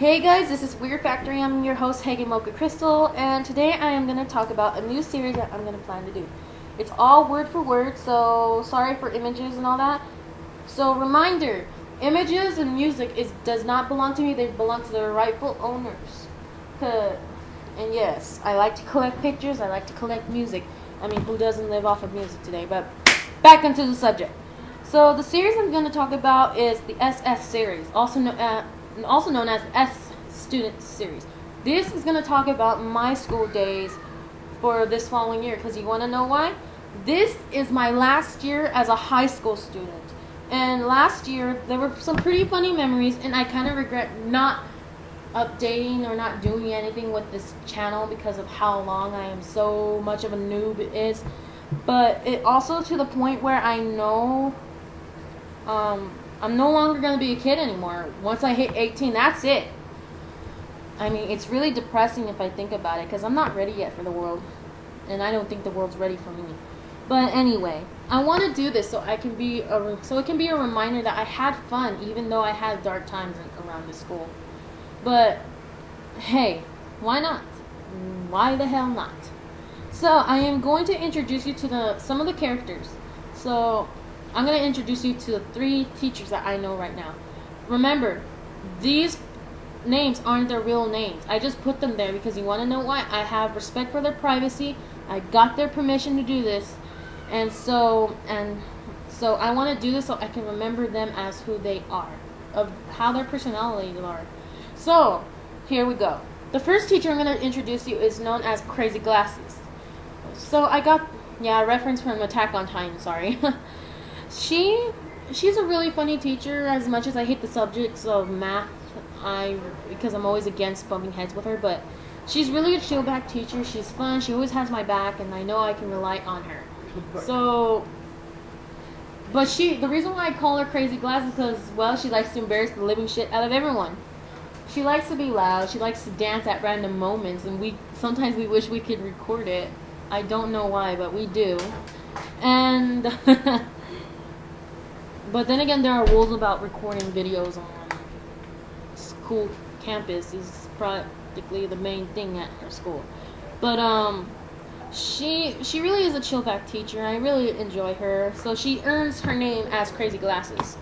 Hey guys, this is Weird Factory. I'm your host, Hagen Mocha Crystal, and today I am going to talk about a new series that I'm going to plan to do. It's all word for word, so sorry for images and all that. So reminder, images and music does not belong to me, they belong to their rightful owners. And yes, I like to collect pictures, I like to collect music. I mean, who doesn't live off of music today? But back into the subject. So the series I'm going to talk about is the SS series, also known as S Student Series. This is going to talk about my school days for this following year, because you want to know why? This is my last year as a high school student. And last year, there were some pretty funny memories, and I kind of regret not updating or not doing anything with this channel because of how long I am so much of a noob it is. But it also to the point where I know I'm no longer going to be a kid anymore. Once I hit 18, that's it. I mean, it's really depressing if I think about it, because I'm not ready yet for the world. And I don't think the world's ready for me. But anyway, I want to do this so it can be a reminder that I had fun, even though I had dark times around the school. But hey, why not? Why the hell not? So I am going to introduce you to some of the characters. So I'm going to introduce you to the 3 teachers that I know right now. Remember, these names aren't their real names. I just put them there because you want to know why? I have respect for their privacy. I got their permission to do this. And so I want to do this so I can remember them as who they are, of how their personalities are. So, here we go. The first teacher I'm going to introduce you is known as Crazy Glasses. So I got, a reference from Attack on Titan, sorry. She's a really funny teacher. As much as I hate the subjects of math, because I'm always against bumping heads with her, but she's really a chill back teacher. She's fun. She always has my back, and I know I can rely on her. So, but the reason why I call her Crazy Glasses is because, well, she likes to embarrass the living shit out of everyone. She likes to be loud. She likes to dance at random moments, and sometimes we wish we could record it. I don't know why, but we do. And but then again, there are rules about recording videos on school campus. Is practically the main thing at her school. But she really is a chill back teacher. I really enjoy her. So she earns her name as Crazy Glasses.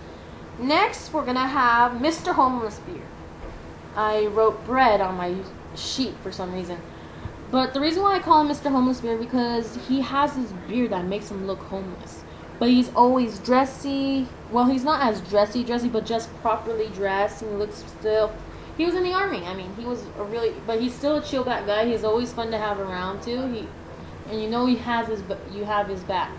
Next, we're gonna have Mr. Homeless Beard. I wrote bread on my sheet for some reason. But the reason why I call him Mr. Homeless Beard because he has this beard that makes him look homeless. But he's always dressy. Well, he's not as dressy, but just properly dressed. And he looks he was in the army. I mean, but he's still a chill back guy. He's always fun to have around too. And you know you have his back.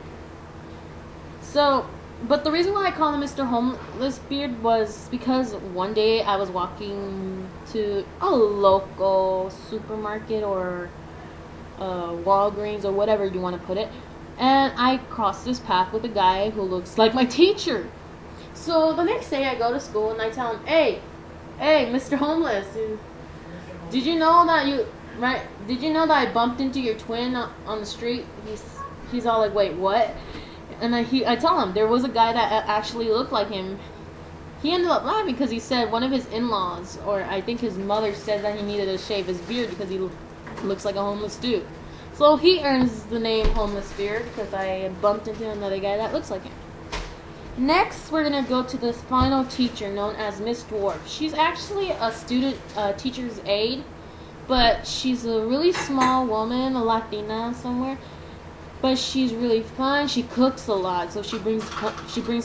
So, but the reason why I call him Mr. Homeless Beard was because one day I was walking to a local supermarket or Walgreens or whatever you want to put it, and I crossed this path with a guy who looks like my teacher. So the next day I go to school and I tell him, hey, Mr. Homeless, did you know that I bumped into your twin on the street? He's all like, wait, what? And I tell him there was a guy that actually looked like him. He ended up laughing because he said one of his in-laws, or I think his mother, said that he needed to shave his beard because he looks like a homeless dude. So he earns the name Homeless Beard because I bumped into another guy that looks like him. Next, we're going to go to the final teacher known as Miss Dwarf. She's actually a teacher's aide, but she's a really small woman, a Latina somewhere. But she's really fun. She cooks a lot, so she brings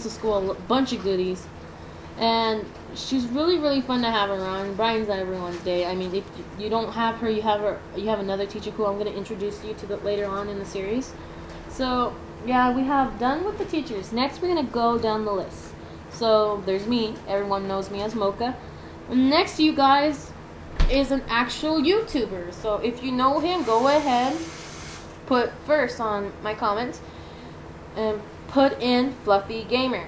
to school a bunch of goodies, and she's really, really fun to have around. Brightens everyone's day. I mean, if you don't have her, you have another teacher who I'm going to introduce you to later on in the series. So yeah, we have done with the teachers. Next, we're going to go down the list. So there's me. Everyone knows me as Mocha. Next, you guys, is an actual YouTuber. So if you know him, go ahead. Put first on my comments and put in Fluffy Gamer.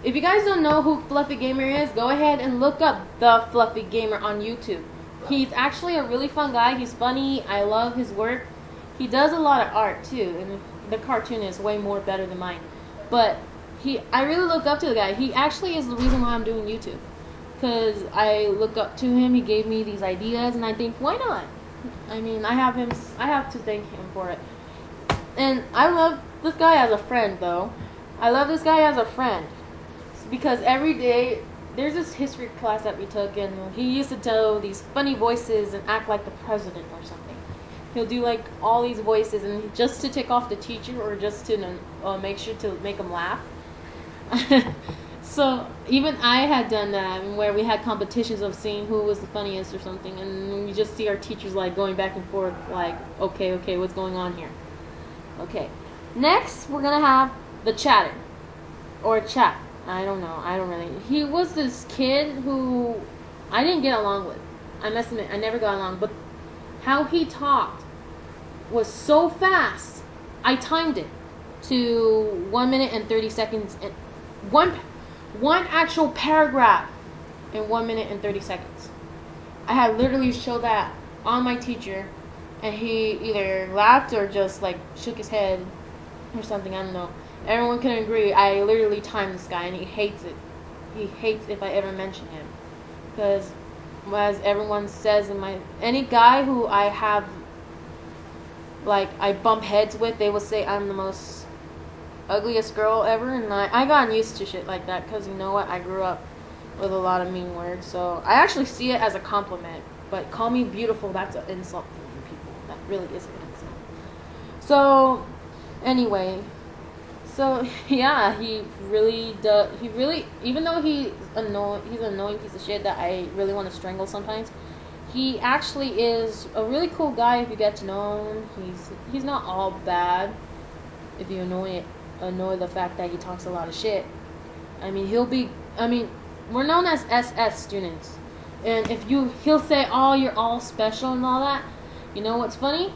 If you guys don't know who Fluffy Gamer is, go ahead and look up the Fluffy Gamer on YouTube. He's actually a really fun guy. He's funny. I love his work. He does a lot of art too, and the cartoon is way more better than mine. But I really look up to the guy. He actually is the reason why I'm doing YouTube. because I look up to him. He gave me these ideas, and I think, why not? I mean, I have him. I have to thank him for it. And I love this guy as a friend, though. I love this guy as a friend because every day there's this history class that we took, and he used to tell these funny voices and act like the president or something. He'll do like all these voices, and just to tick off the teacher or just to make sure to make him laugh. So even I had done that, where we had competitions of seeing who was the funniest or something, and you just see our teachers like going back and forth, like, okay, what's going on here? Okay, next we're gonna have the chatter or chat. I don't know. I don't really. He was this kid who I didn't get along with. I must admit, I never got along. But how he talked was so fast. I timed it to 1 minute and 30 seconds. And one actual paragraph in 1 minute and 30 seconds. I had literally showed that on my teacher, and he either laughed or just like shook his head or something. I don't know. Everyone can agree. I literally timed this guy, and he hates it. He hates if I ever mention him, because as everyone says any guy who I have like I bump heads with, they will say I'm the most ugliest girl ever, and I gotten used to shit like that because you know what, I grew up with a lot of mean words, so I actually see it as a compliment. But call me beautiful, that's an insult to people. That really is an insult. So anyway, so yeah, he really does. He really, even though he's an annoying piece of shit that I really want to strangle sometimes, he actually is a really cool guy if you get to know him. He's not all bad if you annoy the fact that he talks a lot of shit. I mean, we're known as SS students, and he'll say, "Oh, you're all special" and all that. You know what's funny?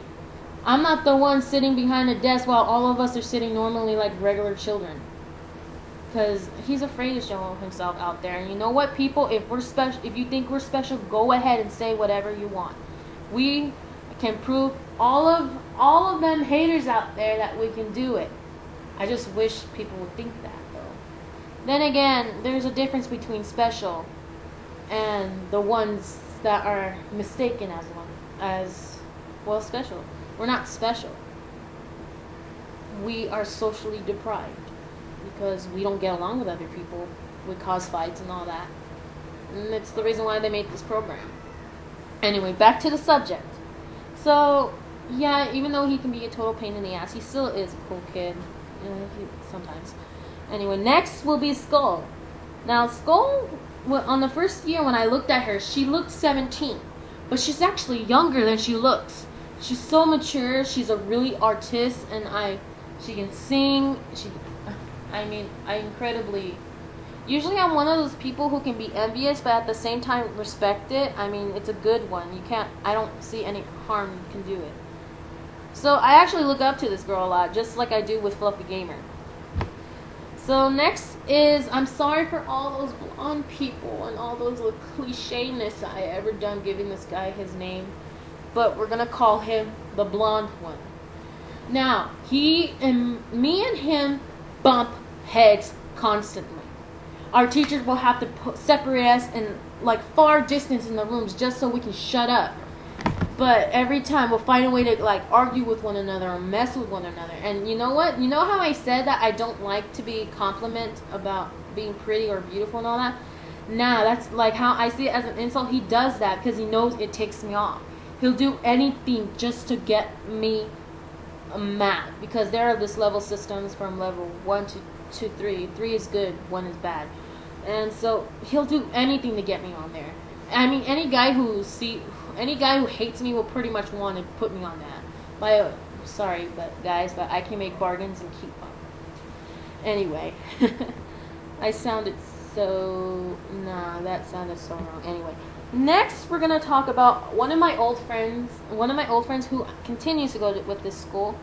I'm not the one sitting behind a desk while all of us are sitting normally like regular children. Because he's afraid to show himself out there. And you know what, people? If you think we're special, go ahead and say whatever you want. We can prove all of them haters out there that we can do it. I just wish people would think that, though. Then again, there's a difference between special and the ones that are mistaken as special. We're not special. We are socially deprived because we don't get along with other people. We cause fights and all that. And it's the reason why they made this program. Anyway, back to the subject. So, yeah, even though he can be a total pain in the ass, he still is a cool kid. Sometimes. Anyway, next will be Skull. Now, Skull, on the first year when I looked at her, she looked 17. But she's actually younger than she looks. She's so mature. She's a really artist, and she can sing. I incredibly. Usually, I'm one of those people who can be envious, but at the same time respect it. I mean, it's a good one. I don't see any harm you can do it. So I actually look up to this girl a lot, just like I do with Fluffy Gamer. So next is, I'm sorry for all those blonde people and all those little cliche-ness I ever done giving this guy his name. But we're going to call him the blonde one. Now, me and him bump heads constantly. Our teachers will have to separate us in like far distance in the rooms just so we can shut up. But every time we'll find a way to like argue with one another or mess with one another. And you know what? You know how I said that I don't like to be complimented about being pretty or beautiful and all that? Nah, that's like how I see it as an insult. He does that because he knows it ticks me off. He'll do anything just to get me mad, because there are this level systems from level 1 to 3. 3 is good, 1 is bad. And so he'll do anything to get me on there. I mean, any guy who hates me will pretty much want to put me on that. Sorry, guys, but I can make bargains and keep them. Anyway, that sounded so wrong. Anyway, next we're gonna talk about one of my old friends who continues to go with this school.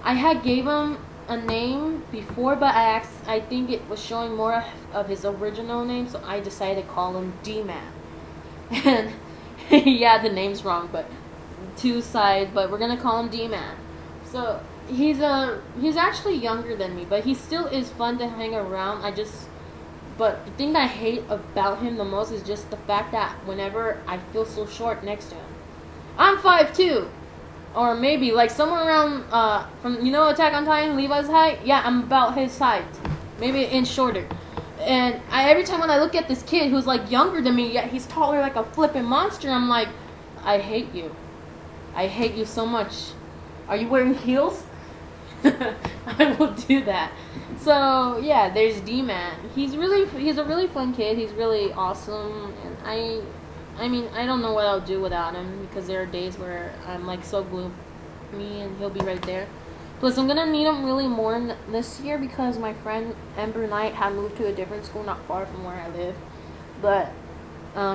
I had gave him a name before, but I think it was showing more of his original name, so I decided to call him DMan. And yeah, the name's wrong, but two sides, but we're gonna call him DMan. So he's actually younger than me, but he still is fun to hang around. I just But the thing that I hate about him the most is just the fact that whenever I feel so short next to him, I'm 5'2", or maybe like somewhere around from Attack on Titan, Levi's height. Yeah, I'm about his height, maybe an inch shorter. And every time when I look at this kid who's like younger than me, yet he's taller like a flipping monster, I'm like, I hate you. I hate you so much. Are you wearing heels? I will do that. So yeah, there's DMan. He's a really fun kid. He's really awesome, and I mean I don't know what I'll do without him, because there are days where I'm like so gloomy and he'll be right there. Plus I'm gonna need him really more this year because my friend Ember Knight had moved to a different school not far from where I live. But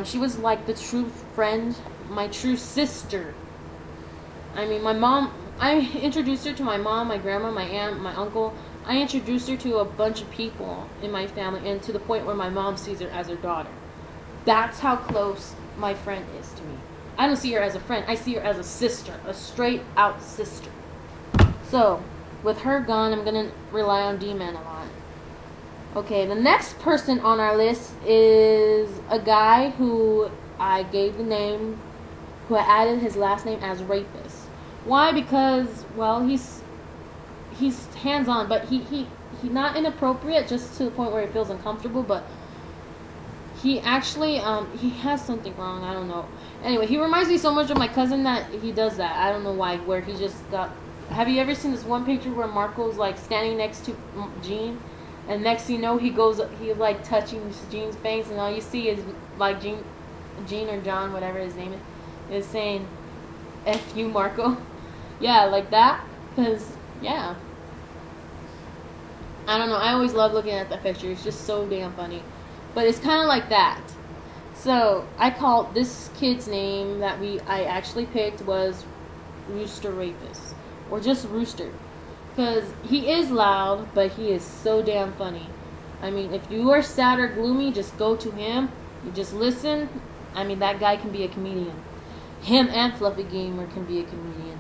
she was like the true friend, my true sister. I mean, I introduced her to my mom, my grandma, my aunt, my uncle. I introduced her to a bunch of people in my family, and to the point where my mom sees her as her daughter. That's how close my friend is to me. I don't see her as a friend. I see her as a sister, a straight out sister. So, with her gone, I'm going to rely on DMan a lot. Okay, the next person on our list is a guy who I gave the name, who I added his last name as Rapist. Why? Because, well, he's hands-on, but he not inappropriate, just to the point where it feels uncomfortable, but he actually, he has something wrong, I don't know. Anyway, he reminds me so much of my cousin that he does that. I don't know why, where he just got... Have you ever seen this one picture where Marco's, like, standing next to Gene, and next thing you know, he's, like, touching Gene's face, and all you see is, like, Gene or John, whatever his name is saying, F you, Marco. Yeah, like that, because, yeah. I don't know, I always love looking at that picture. It's just so damn funny. But it's kind of like that. So, I called this kid's name that I actually picked was Rooster Rapist. Or just Rooster. Because he is loud, but he is so damn funny. I mean, if you are sad or gloomy, just go to him. You just listen. I mean, that guy can be a comedian. Him and Fluffy Gamer can be a comedian.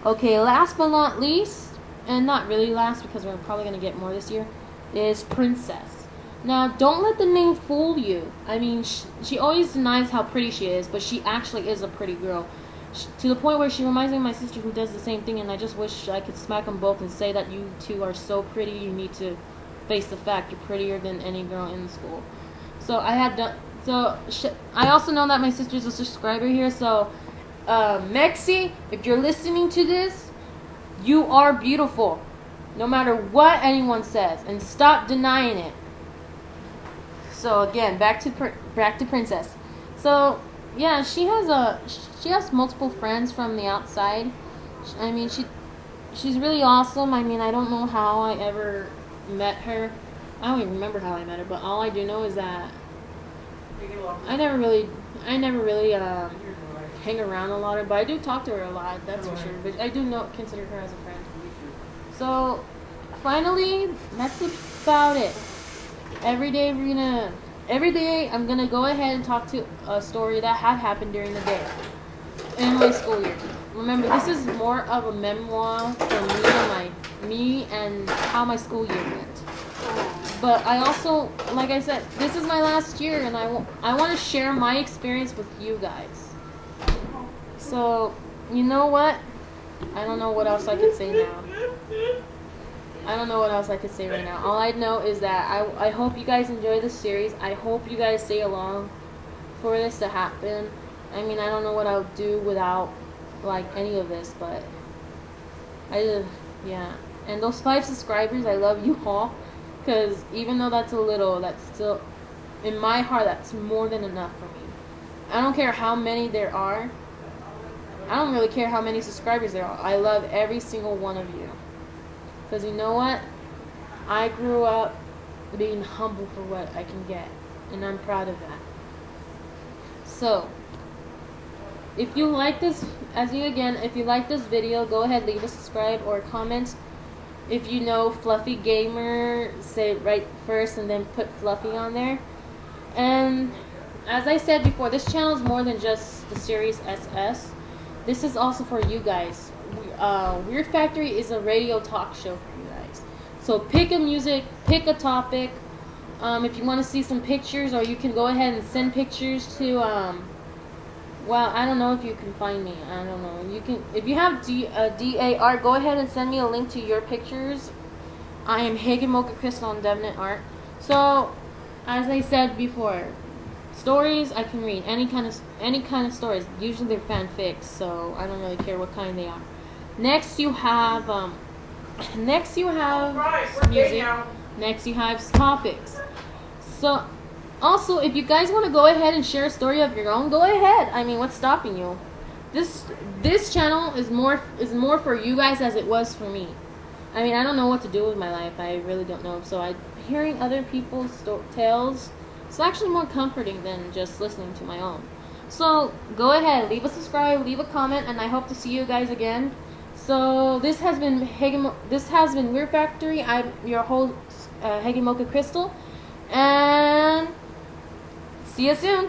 Okay, last but not least, and not really last because we're probably going to get more this year, is Princess. Now, don't let the name fool you. I mean, she always denies how pretty she is, but she actually is a pretty girl. To the point where she reminds me of my sister, who does the same thing, and I just wish I could smack them both and say that you two are so pretty, you need to face the fact you're prettier than any girl in the school. So I had done... So, I also know that my sister's a subscriber here, so, Mexi, if you're listening to this, you are beautiful, no matter what anyone says, and stop denying it. So, again, back to Princess. So, yeah, she has multiple friends from the outside. I mean, she's really awesome. I mean, I don't know how I ever met her. I don't even remember how I met her, but all I do know is that I never really hang around a lot, but I do talk to her a lot, that's for sure. But I do consider her as a friend. So, finally, that's about it. Every day I'm gonna go ahead and talk to a story that had happened during the day in my school year. Remember, this is more of a memoir for me and how my school year went. But I also, like I said, this is my last year, and I want to share my experience with you guys. So, you know what? I don't know what else I could say now. I don't know what else I could say right now. All I know is that I hope you guys enjoy this series. I hope you guys stay along for this to happen. I mean, I don't know what I'll do without, like, any of this, but yeah. And those 5 subscribers, I love you all. Because even though that's a little, that's still, in my heart, that's more than enough for me. I don't care how many there are. I don't really care how many subscribers there are. I love every single one of you. Because you know what? I grew up being humble for what I can get. And I'm proud of that. So, if you like this, if you like this video, go ahead, leave a subscribe or comment. If you know Fluffy Gamer, say it right first and then put Fluffy on there. And as I said before, this channel is more than just the series SS. This is also for you guys. Weird Factory is a radio talk show for you guys. So pick a music, pick a topic, if you want to see some pictures, or you can go ahead and send pictures to well, I don't know if you can find me. I don't know. You can, if you have DAR, go ahead and send me a link to your pictures. I am Hagen Mocha Crystal on DevNet Art. So, as I said before, stories I can read any kind of stories. Usually they're fanfics, so I don't really care what kind they are. Next you have music. Next you have topics. So, also, if you guys want to go ahead and share a story of your own, go ahead. I mean, what's stopping you? This channel is more for you guys as it was for me. I mean, I don't know what to do with my life. I really don't know. So hearing other people's tales is actually more comforting than just listening to my own. So go ahead, leave a subscribe, leave a comment, and I hope to see you guys again. So this has been Weird Factory. I'm your host, Hagen Mocha Crystal, and see you soon.